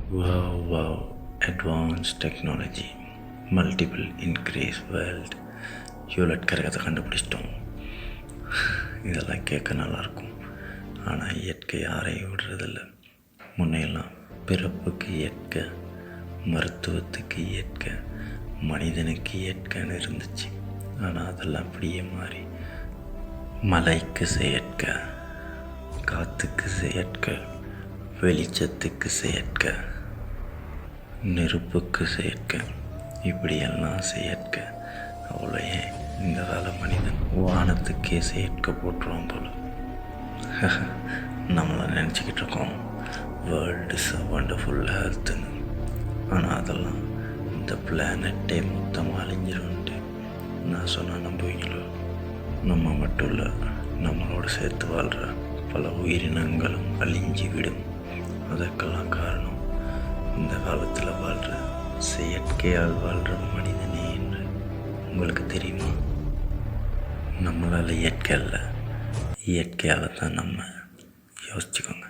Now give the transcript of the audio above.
Wow, advanced technology, multiple increase world, ஹியூலட் கரகத்தை கண்டுபிடிச்சிட்டோம். இதெல்லாம் கேட்க நல்லாயிருக்கும். ஆனால் இயற்கை யாரையும் விடுறதில்ல. முன்னையெல்லாம் பிறப்புக்கு இயற்கை, மருத்துவத்துக்கு இயற்கை, மனிதனுக்கு இயற்கைன்னு இருந்துச்சு. ஆனால் அதெல்லாம் அப்படியே மாறி மலைக்கு செயற்கை, காற்றுக்கு செயற்கை, வெளிச்சத்துக்கு செயற்கை, நெருப்புக்கு செயற்கை, இப்படியெல்லாம் செயற்கை. அவ்வளோ ஏன் இந்த கால மனிதன் வானத்துக்கே செயற்கை போட்டுருவான் போல. நம்மளை நினச்சிக்கிட்டு இருக்கோம் வேர்ல்டு இஸ் அ வண்டர்ஃபுல் ஹெல்த்துன்னு. ஆனால் அதெல்லாம் இந்த பிளானட்டே மொத்தமாக அழிஞ்சிரும்ன்ட்டு நான் சொன்னால் நம்புவீங்களோ? நம்ம மட்டும் இல்லை, நம்மளோட சேர்த்து வாழ்கிற பல உயிரினங்களும் அழிஞ்சு விடும். அதற்கெல்லாம் காரணம் இந்த காலத்தில் வாழ்கிற செயற்கையால் வாழ்கிற மனிதனே என்று உங்களுக்கு தெரியுமா? நம்மளால் இயற்கை இல்லை, இயற்கையால் தான் நம்ம. யோசிச்சுக்கோங்க.